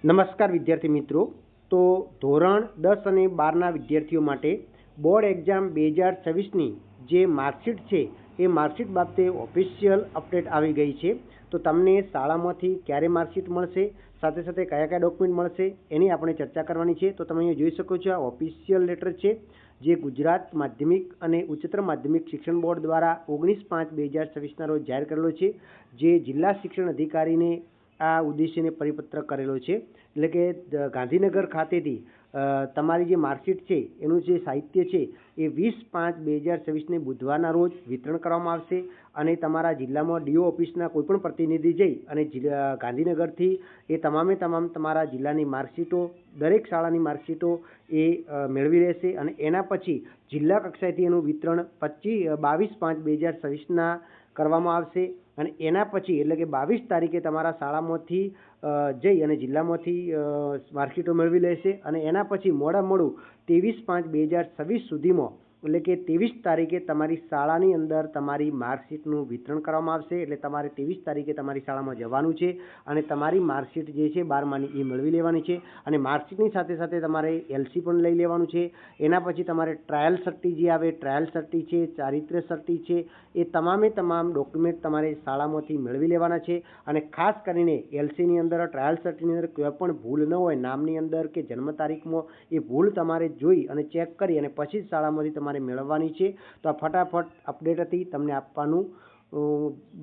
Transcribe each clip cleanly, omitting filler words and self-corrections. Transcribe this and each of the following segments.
નમસ્કાર વિદ્યાર્થી મિત્રો। તો ધોરણ 10 અને 12ના વિદ્યાર્થીઓ માટે બોર્ડ એક્ઝામ 2026ની જે માર્કશીટ છે એ માર્કશીટ બાબતે ઓફિશિયલ અપડેટ આવી ગઈ છે। તો તમને શાળામાંથી ક્યારે માર્કશીટ મળશે, સાથે સાથે કયા કયા ડોક્યુમેન્ટ મળશે એની આપણે ચર્ચા કરવાની છે। તો તમે અહીંયા જોઈ શકો છો, આ ઓફિશિયલ લેટર છે જે ગુજરાત માધ્યમિક અને ઉચ્ચતર માધ્યમિક શિક્ષણ બોર્ડ દ્વારા 19/5/2026ના રોજ જાહેર કરેલો છે, જે જિલ્લા શિક્ષણ અધિકારીને આ ઉદ્દેશ્યને પરિપત્ર કરેલો છે। એટલે કે ગાંધીનગર ખાતેથી તમારી જે માર્કશીટ છે એનું જે સાહિત્ય છે એ 20/5/2026ને બુધવારના રોજ વિતરણ કરવામાં આવશે અને તમારા જિલ્લામાં ડીઓ ઓફિસના કોઈપણ પ્રતિનિધિ જઈ અને ગાંધીનગરથી એ તમામે તમામ તમારા જિલ્લાની માર્કશીટો, દરેક શાળાની માર્કશીટો એ મેળવી લેશે અને એના પછી જિલ્લા કક્ષાએથી એનું વિતરણ 22/5/2026ના કરવામાં આવશે અને એના પછી એટલે કે 22 તારીખે તમારા શાળામાંથી જઈ અને જિલ્લામાંથી માર્કશીટો મેળવી લેશે અને એના પછી મોડામાં મોડું 23/5/2026 સુધીમાં એટલે કે 23 તારીખે તમારી શાળાની અંદર તમારી માર્કશીટનું વિતરણ કરવામાં આવશે। એટલે તમારે 23 તારીખે તમારી શાળામાં જવાનું છે અને તમારી માર્કશીટ જે છે 12માની એ મેળવી લેવાની છે અને માર્કશીટની સાથે સાથે તમારે એલસી પણ લઈ લેવાનું છે। એના પછી તમારે ટ્રાયલ સર્ટી જે આવે, ટ્રાયલ સર્ટી છે, ચારિત્ર્ય સર્ટી છે, એ તમામે તમામ ડોક્યુમેન્ટ તમારે શાળામાંથી મેળવી લેવાના છે અને ખાસ કરીને એલસીની અંદર, ટ્રાયલ સર્ટીની અંદર કોઈ પણ ભૂલ ન હોય નામની અંદર કે જન્મ તારીખમાં, એ ભૂલ તમારે જોઈ અને ચેક કરી અને પછી જ શાળામાંથી તમારે મેળવવાની છે। તો આ ફટાફટ અપડેટ હતી તમને આપવાનું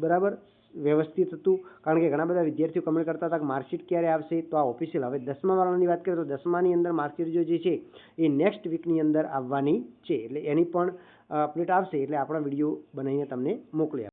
બરાબર વ્યવસ્થિત હતું, કારણ કે ઘણા બધા વિદ્યાર્થીઓ કમેન્ટ કરતા હતા કે માર્કશીટ ક્યારે આવશે। તો આ ઓફિશિયલ હવે 10મા વાળાની વાત કરીએ તો 10માની અંદર માર્કશીટ જે છે એ નેક્સ્ટ વીકની અંદર આવવાની છે, એટલે એની પણ અપડેટ આવશે એટલે આપણા વિડીયો બનાવીને તમને મોકલી આપીશું।